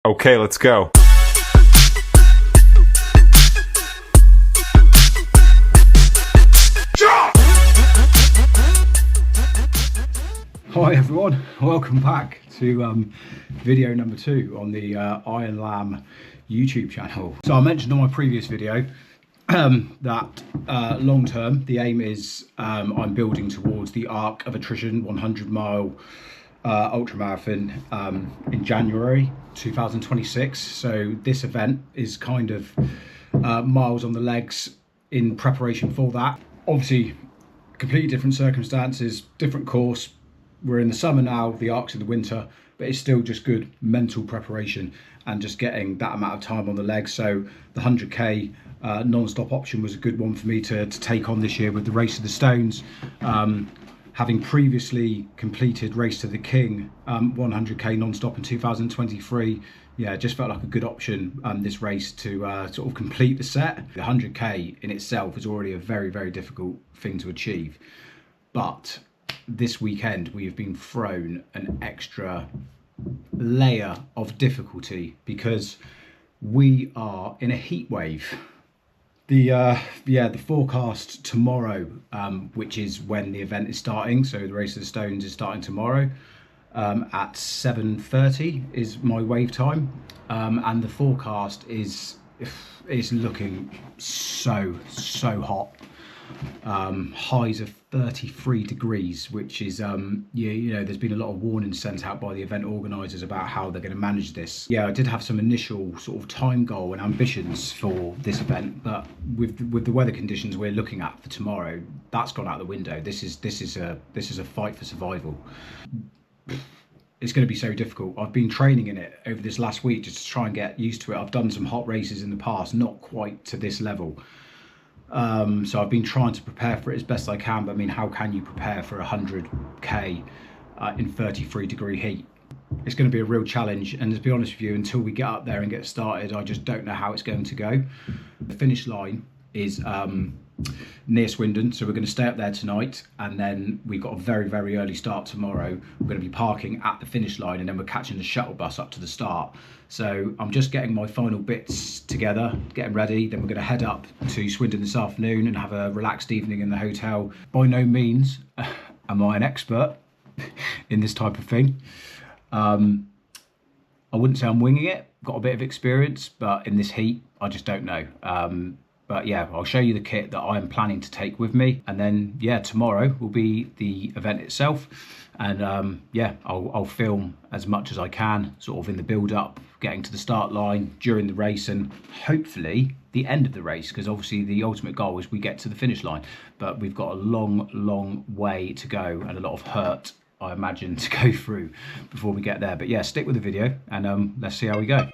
Okay, let's go. Hi everyone, welcome back to video number 2 on the Iron Lamb YouTube channel. So I mentioned on my previous video that long term the aim is I'm building towards the Arc of Attrition 100-mile ultramarathon in January 2026. So this event is kind of miles on the legs in preparation for that. Obviously completely different circumstances, different course. We're in the summer now, the Arc's in the winter, but it's still just good mental preparation and just getting that amount of time on the legs. So the 100k non-stop option was a good one for me to take on this year with the Race of the Stones. Having previously completed Race to the King 100k non-stop in 2023, yeah, it just felt like a good option this race to sort of complete the set. The 100k in itself is already a very, very difficult thing to achieve, but this weekend we have been thrown an extra layer of difficulty because we are in a heat wave. The forecast tomorrow, which is when the event is starting, so the Race of the Stones is starting tomorrow at 7:30 is my wave time, and the forecast is looking so hot. Highs of 33 degrees, which is you know, there's been a lot of warnings sent out by the event organisers about how they're going to manage this. Yeah, I did have some initial sort of time goal and ambitions for this event, but with the weather conditions we're looking at for tomorrow, that's gone out the window. This is a fight for survival. It's going to be so difficult. I've been training in it over this last week just to try and get used to it. I've done some hot races in the past, not quite to this level. So I've been trying to prepare for it as best I can, but I mean, how can you prepare for 100k in 33-degree heat? It's going to be a real challenge, and to be honest with you, until we get up there and get started, I just don't know how it's going to go. The finish line is near Swindon, so we're going to stay up there tonight, and then we've got a very, very early start tomorrow. We're going to be parking at the finish line, and then we're catching the shuttle bus up to the start. So I'm just getting my final bits together, getting ready, then we're going to head up to Swindon this afternoon and have a relaxed evening in the hotel. By no means am I an expert in this type of thing. I wouldn't say I'm winging it, got a bit of experience, but in this heat I just don't know. But yeah, I'll show you the kit that I'm planning to take with me, and then yeah, tomorrow will be the event itself, and yeah, I'll film as much as I can, sort of in the build up, getting to the start line, during the race, and hopefully the end of the race, because obviously the ultimate goal is we get to the finish line, but we've got a long way to go and a lot of hurt, I imagine, to go through before we get there. But yeah, stick with the video and let's see how we go.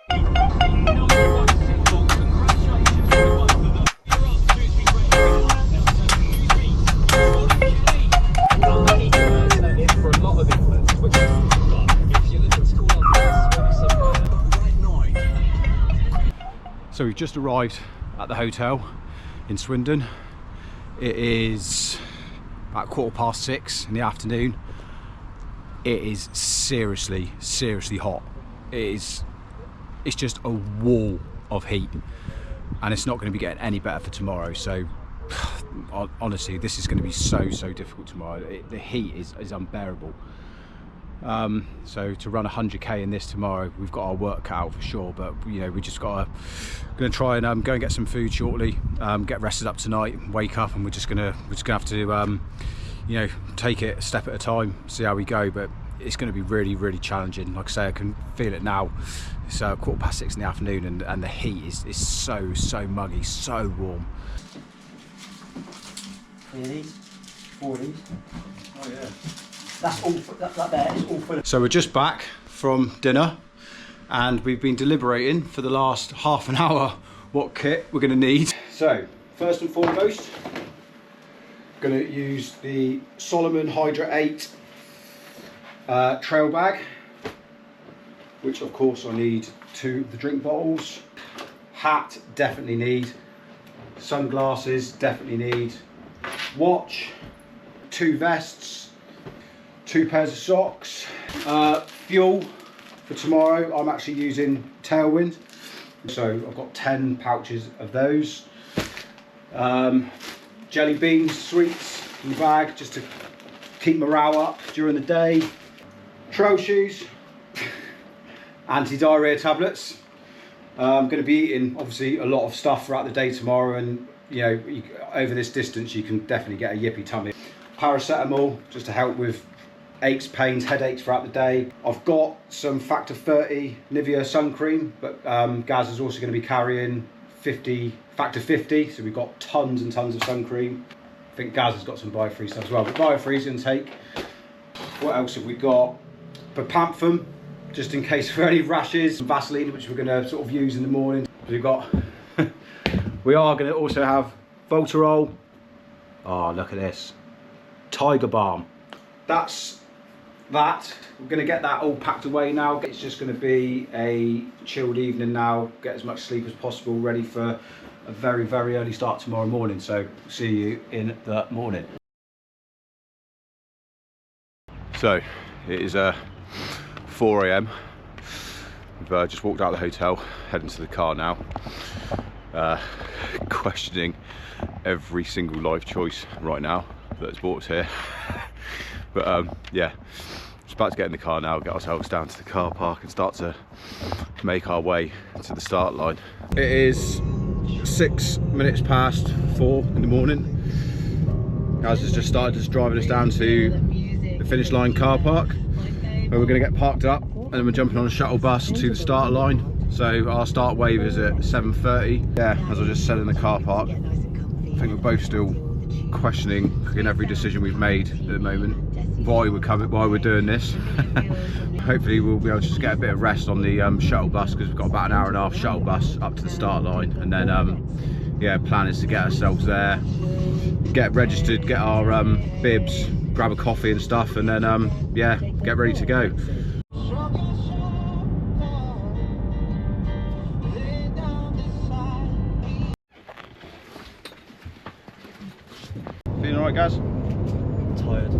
So we've just arrived at the hotel in Swindon. It is about 6:15 in the afternoon. It is seriously hot. It's just a wall of heat, and it's not going to be getting any better for tomorrow. So honestly, this is going to be so difficult tomorrow. The heat is unbearable. So to run 100k in this tomorrow, we've got our work cut out for sure, but you know, we just going to try and go and get some food shortly, get rested up tonight, wake up, and we're just gonna have to you know, take it a step at a time, see how we go. But it's going to be really challenging. Like I say, I can feel it now. It's 6:15 in the afternoon, and the heat is so muggy, so warm. 40s. Oh yeah. That's all. That there is all full. So we're just back from dinner, and we've been deliberating for the last half an hour what kit we're going to need. So first and foremost, going to use the Solomon Hydra 8 trail bag, which of course I need 2 of the drink bottles. Hat, definitely need. Sunglasses, definitely need. Watch, 2 vests, 2 pairs of socks. Fuel, For tomorrow, I'm actually using Tailwind. So I've got 10 pouches of those. Jelly beans, sweets in the bag, just to keep morale up during the day. Trail shoes, anti-diarrhea tablets. I'm going to be eating obviously a lot of stuff throughout the day tomorrow, and you know, over this distance you can definitely get a yippy tummy. Paracetamol, just to help with aches, pains, headaches throughout the day. I've got some Factor 30 Nivea sun cream, but Gaz is also going to be carrying Factor 50, so we've got tons and tons of sun cream. I think Gaz has got some Biofreeze stuff as well, but Biofreeze going to take. What else have we got? Bepanthen, just in case for any rashes. Some Vaseline, which we're going to sort of use in the morning. We've got, we are going to also have Voltarol. Oh, look at this. Tiger Balm. That's that. We're going to get that all packed away now. It's just going to be a chilled evening now. Get as much sleep as possible, ready for a very, very early start tomorrow morning. So see you in the morning. So it is 4 AM. We've just walked out of the hotel, heading to the car now. Questioning every single life choice right now that has brought us here. But yeah, just about to get in the car now, get ourselves down to the car park and start to make our way to the start line. It is 6 minutes past 4 in the morning. Gaz has just started driving us down to the finish line car park, where we're going to get parked up, and then we're jumping on a shuttle bus to the start line. So our start wave is at 7:30. Yeah, as I just said in the car park, I think we're both still questioning in every decision we've made at the moment why we're doing this. Hopefully we'll be able to just get a bit of rest on the shuttle bus, because we've got about an hour and a half shuttle bus up to the start line, and then yeah, plan is to get ourselves there, get registered, get our bibs, grab a coffee and stuff, and then yeah, get ready to go. Feeling alright, Gaz? Tired.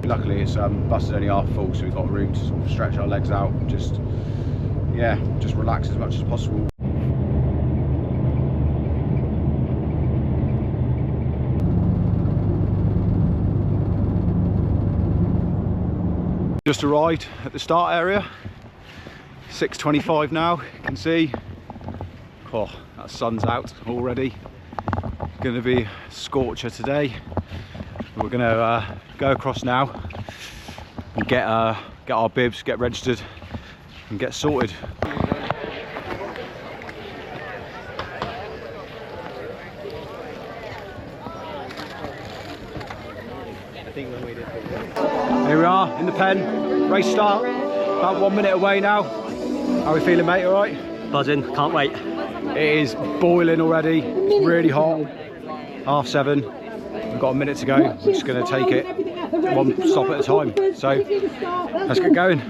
Luckily it's bus is only half full, so we've got room to sort of stretch our legs out and just, yeah, just relax as much as possible. Just arrived at the start area. 6:25 now, you can see. Oh, that sun's out already. Going to be a scorcher today. We're going to go across now and get our bibs, get registered and get sorted. Here we are in the pen, race start, about 1 minute away now. How are we feeling, mate? All right? Buzzing, can't wait. It is boiling already, it's really hot, 7:30. We've got a minute to go. We're just going to take it one stop at a time. So let's get going.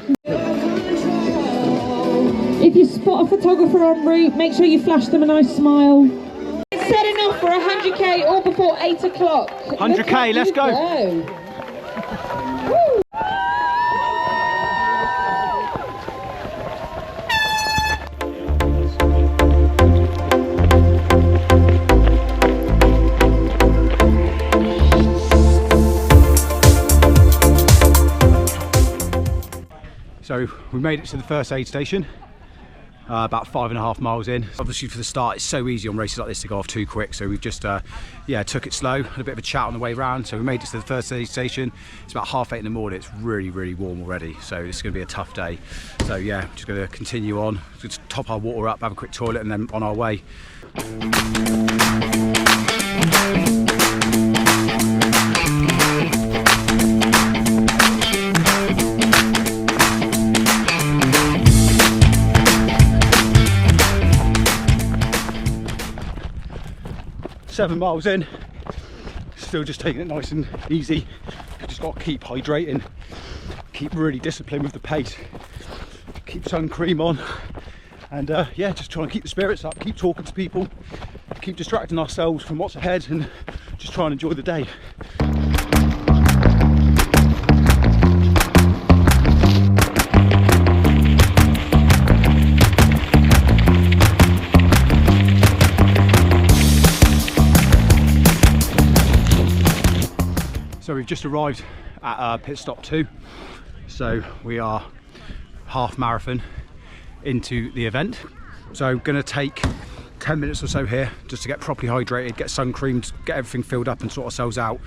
If you spot a photographer en route, make sure you flash them a nice smile. Setting off for 100k all before 8 o'clock. 100k, let's go. So we made it to the first aid station, about 5.5 miles in. Obviously for the start it's so easy on races like this to go off too quick, so we've just yeah, took it slow, had a bit of a chat on the way round. So we made it to the first aid station. It's about 8:30 in the morning. It's really, really warm already, so this is going to be a tough day. So yeah, just going to continue on, just top our water up, have a quick toilet, and then on our way. 7 miles in, still just taking it nice and easy. You've just got to keep hydrating, keep really disciplined with the pace, keep sun cream on, and yeah, just trying to keep the spirits up, keep talking to people, keep distracting ourselves from what's ahead, and just try and enjoy the day. we've just arrived at pit stop 2, so we are half marathon into the event. So going to take 10 minutes or so here just to get properly hydrated, get sun creamed, get everything filled up and sort ourselves out.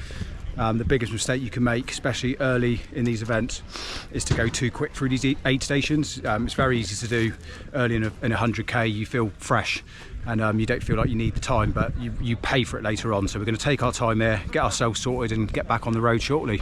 The biggest mistake you can make, especially early in these events, is to go too quick through these aid stations. It's very easy to do early in a 100k. You feel fresh and you don't feel like you need the time, but you pay for it later on. So we're going to take our time here, get ourselves sorted and get back on the road shortly.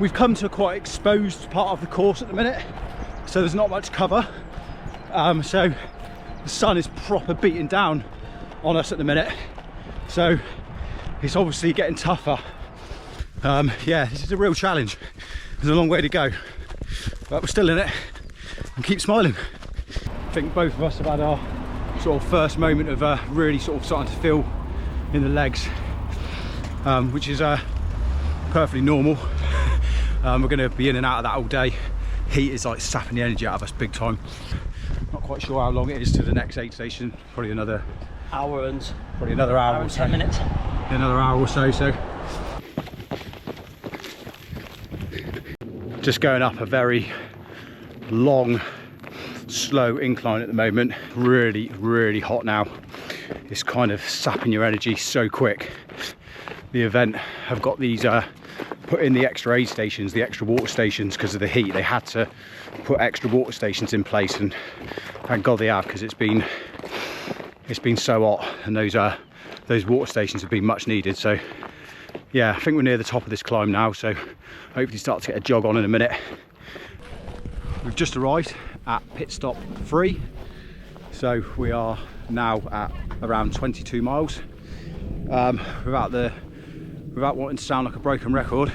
We've come to a quite exposed part of the course at the minute, so there's not much cover. So the sun is proper beating down on us at the minute, so it's obviously getting tougher. Yeah, this is a real challenge. There's a long way to go, but we're still in it and keep smiling. I think both of us have had our sort of first moment of really sort of starting to feel in the legs, which is perfectly normal. We're going to be in and out of that all day. Heat is like sapping the energy out of us big time. Not quite sure how long it is to the next aid station. Probably another hour and hour and 10 minutes. Another hour or so. Just going up a very long, slow incline at the moment. Really, really hot now. It's kind of sapping your energy so quick. The event have got these put in the extra aid stations, the extra water stations, because of the heat. They had to put extra water stations in place, and thank God they have, because it's been so hot, and those water stations have been much needed. So yeah, I think we're near the top of this climb now, so hopefully start to get a jog on in a minute. We've just arrived at pit stop 3, so we are now at around 22 miles. Without wanting to sound like a broken record,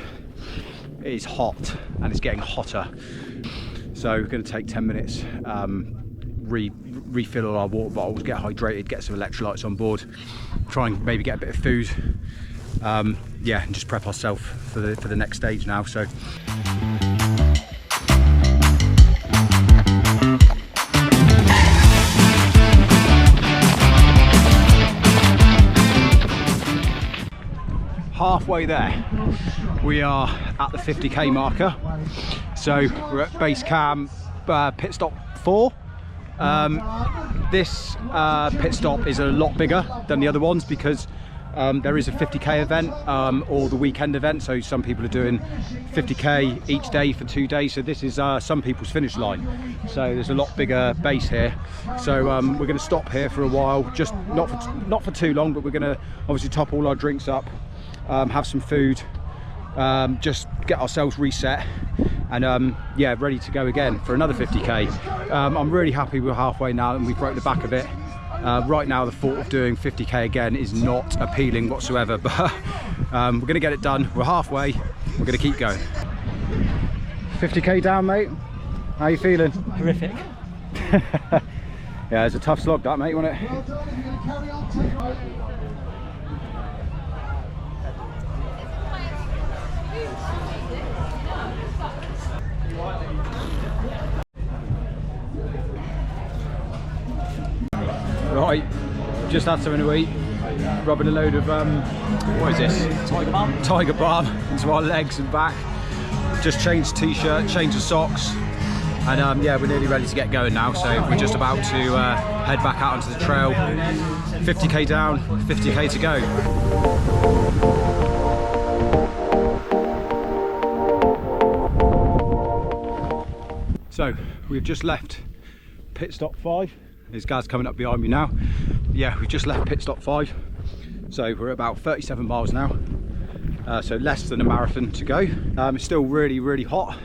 it is hot and it's getting hotter. So we're going to take 10 minutes, refill all our water bottles, get hydrated, get some electrolytes on board, try and maybe get a bit of food. Yeah, and just prep ourselves for the next stage now. So. Halfway there, we are at the 50k marker, so we're at base camp, pit stop 4. This pit stop is a lot bigger than the other ones because there is a 50k event or the weekend event, so some people are doing 50k each day for 2 days. So this is some people's finish line, so there's a lot bigger base here. So we're going to stop here for a while, just not for too long, but we're going to obviously top all our drinks up, have some food, just get ourselves reset, and yeah, ready to go again for another 50k. I'm really happy we're halfway now and we broke the back of it. Right now the thought of doing 50k again is not appealing whatsoever, but we're going to get it done. We're halfway, we're going to keep going. 50k down, mate. How you feeling? Horrific. Yeah, it's a tough slog that, mate, wasn't it? Right, just had something to eat, rubbing a load of, what is this? Tiger Balm. Tiger Balm into our legs and back. Just changed t-shirt, changed the socks, and yeah, we're nearly ready to get going now, so we're just about to head back out onto the trail. 50k down, 50k to go. So we've just left pit stop 5. There's guys coming up behind me now. Yeah, we've just left pit stop 5. So we're about 37 miles now. So less than a marathon to go. It's still really, really hot.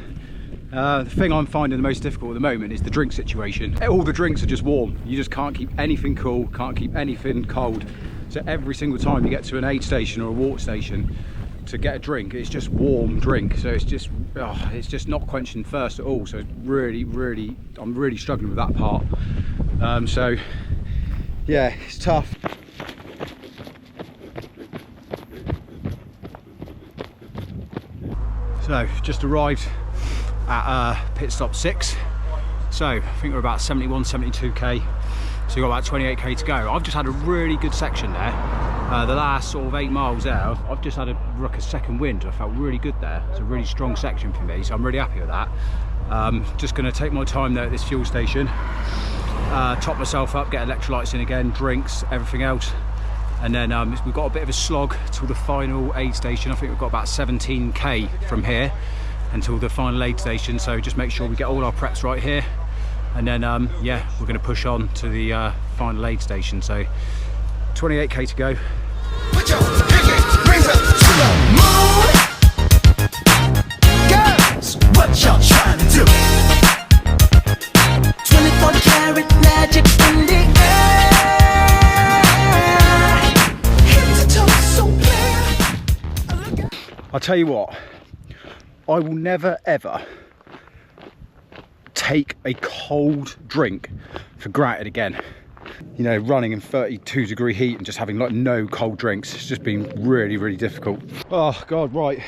The thing I'm finding the most difficult at the moment is the drink situation. All the drinks are just warm. You just can't keep anything cool, can't keep anything cold. So every single time you get to an aid station or a water station to get a drink, it's just warm drink. So it's just not quenching thirst at all. So it's really, I'm really struggling with that part. So yeah, it's tough. So just arrived at pit stop 6. So I think we're about 71, 72k. So we've got about 28k to go. I've just had a really good section there. The last sort of 8 miles there, I've just had a ruckus second wind. I felt really good there. It's a really strong section for me, so I'm really happy with that. Just going to take my time there at this fuel station, top myself up, get electrolytes in again, drinks, everything else. And then we've got a bit of a slog till the final aid station. I think we've got about 17k from here until the final aid station. So just make sure we get all our preps right here. And then, yeah, we're going to push on to the final aid station. So 28k to go. Put your pinky rings up to the moon. Girls, what y'all trying to do? 24 karat magic in the I'll tell you what, I will never ever take a cold drink for granted again. You know, running in 32-degree heat and just having like no cold drinks, it's just been really, really difficult. Oh God, right,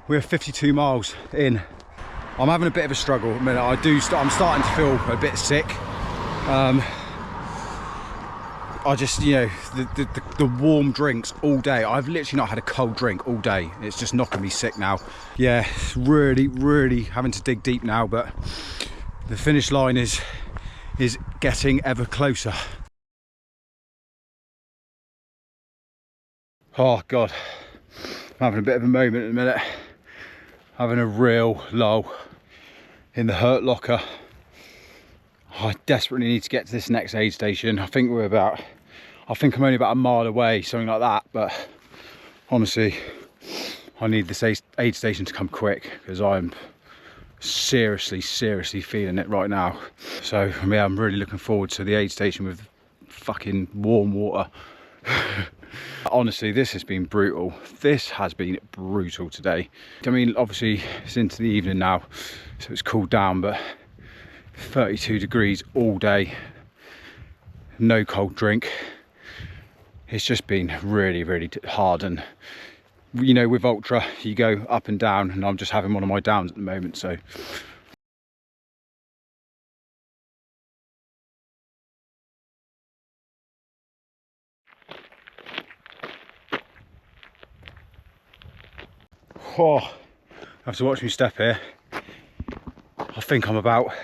we're 52 miles in. I'm having a bit of a struggle at the minute. I'm starting to feel a bit sick. I just, you know, the warm drinks all day. I've literally not had a cold drink all day. It's just knocking me sick now. Yeah, really, really having to dig deep now, but the finish line is getting ever closer. Oh God, I'm having a bit of a moment in a minute. Having a real lull in the hurt locker. I desperately need to get to this next aid station. I think I'm only about a mile away, something like that. But honestly, I need this aid station to come quick because I'm seriously feeling it right now. So yeah, I'm really looking forward to the aid station with fucking warm water. Honestly, this has been brutal. This has been brutal today. I mean, obviously it's into the evening now, so it's cooled down, but 32 degrees all day, no cold drink. It's just been really, really hard. And you know, with ultra you go up and down, and I'm just having one of my downs at the moment. So oh, I have to watch me step here. I think I'm about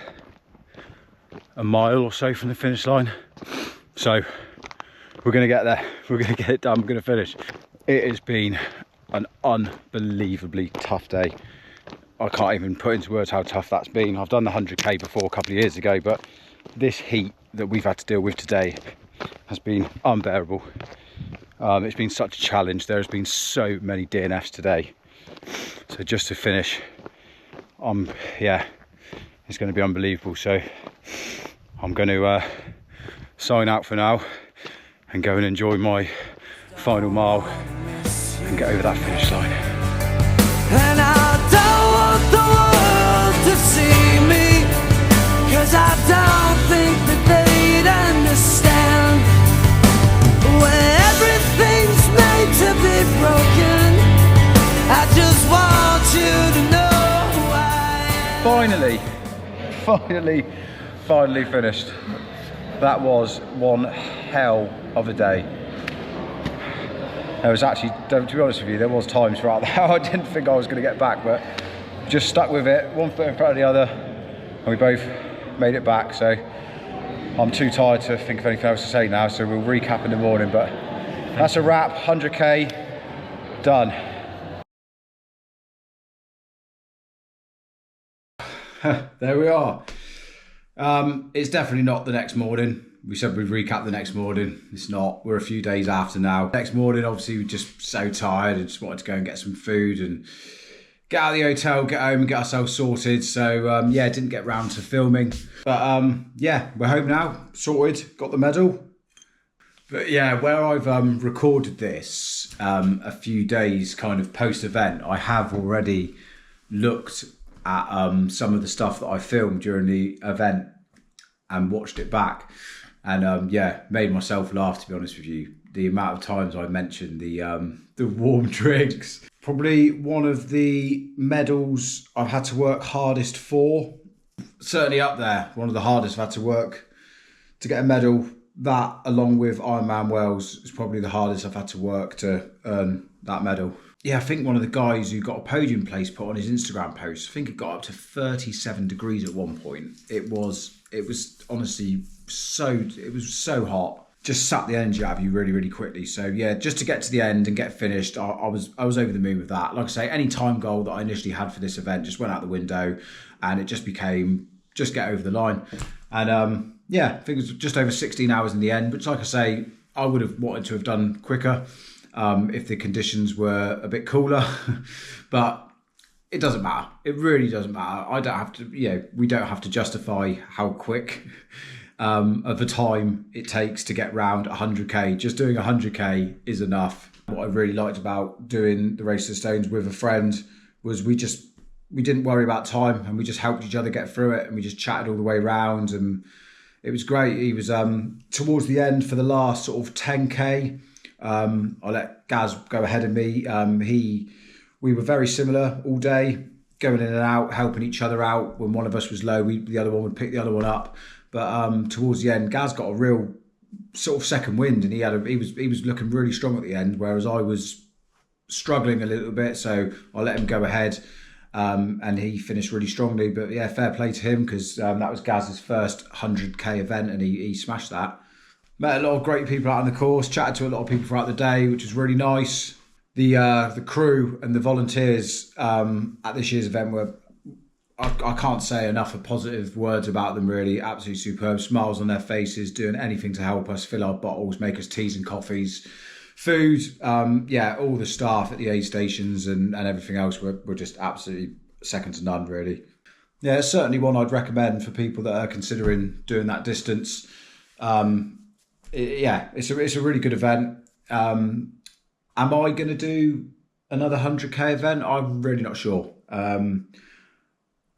a mile or so from the finish line, so we're gonna get there. We're gonna get it done. We're gonna finish. It has been an unbelievably tough day. I can't even put into words how tough that's been. I've done the 100k before a couple of years ago, but this heat that we've had to deal with today has been unbearable. It's been such a challenge. There's been so many DNFs today, so just to finish, yeah, it's going to be unbelievable. So I'm going to sign out for now and go and enjoy my final mile and get over that finish line. And I don't want the world to see me, 'cause I don't think that they'd understand when everything's made to be broken. I just want you to know who I am. Finally finished. That was one hell of a day. There was actually, to be honest with you, there was times throughout there I didn't think I was going to get back, but just stuck with it, one foot in front of the other, and we both made it back. So I'm too tired to think of anything else to say now, so we'll recap in the morning. But that's a wrap. 100k done. There we are. It's definitely not the next morning. We said we'd recap the next morning. It's not. We're a few days after now. Next morning, obviously, we're just so tired and just wanted to go and get some food and get out of the hotel, get home and get ourselves sorted. So, yeah, didn't get round to filming. But, yeah, we're home now, sorted, got the medal. But, yeah, where I've recorded this a few days kind of post-event, I have already looked at some of the stuff that I filmed during the event and watched it back. And yeah, made myself laugh, to be honest with you. The amount of times I mentioned the warm drinks. Probably one of the medals I've had to work hardest for. Certainly up there, one of the hardest I've had to work to get a medal. That, along with Ironman Wales, is probably the hardest I've had to work to earn that medal. Yeah, I think one of the guys who got a podium place put on his Instagram post, I think it got up to 37 degrees at one point. It was honestly it was so hot. Just sucked the energy out of you really, really quickly. So yeah, just to get to the end and get finished, I was over the moon with that. Like I say, any time goal that I initially had for this event just went out the window, and it just became just get over the line. And yeah, I think it was just over 16 hours in the end, which, like I say, I would have wanted to have done quicker if the conditions were a bit cooler. But it doesn't matter. It really doesn't matter. I don't have to, we don't have to justify how quick of a time it takes to get round 100k. Just doing 100k is enough. What I really liked about doing the Race to the Stones with a friend was we didn't worry about time, and we just helped each other get through it, and we just chatted all the way round, and it was great. He was towards the end for the last sort of 10k. I let Gaz go ahead of me. We were very similar all day, going in and out, helping each other out. When one of us was low, the other one would pick the other one up. But towards the end, Gaz got a real sort of second wind, and he was looking really strong at the end, whereas I was struggling a little bit. So I let him go ahead, and he finished really strongly. But yeah, fair play to him, because that was Gaz's first 100k event, and he smashed that. Met a lot of great people out on the course, chatted to a lot of people throughout the day, which was really nice. The crew and the volunteers at this year's event were, I can't say enough of positive words about them, really. Absolutely superb. Smiles on their faces, doing anything to help us fill our bottles, make us teas and coffees, food. Yeah, all the staff at the aid stations and everything else were just absolutely second to none, really. Yeah, it's certainly one I'd recommend for people that are considering doing that distance. It's a really good event. Am I going to do another 100k event? I'm really not sure.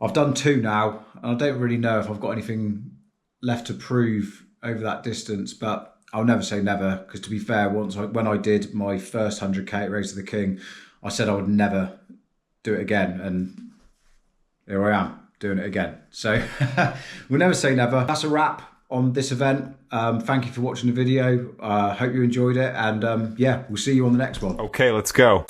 I've done 2 now, and I don't really know if I've got anything left to prove over that distance, but I'll never say never, because to be fair, when I did my first 100k at Race of the King, I said I would never do it again, and here I am doing it again. So we'll never say never. That's a wrap on this event. Thank you for watching the video. Hope you enjoyed it, and yeah, we'll see you on the next one. Okay, let's go.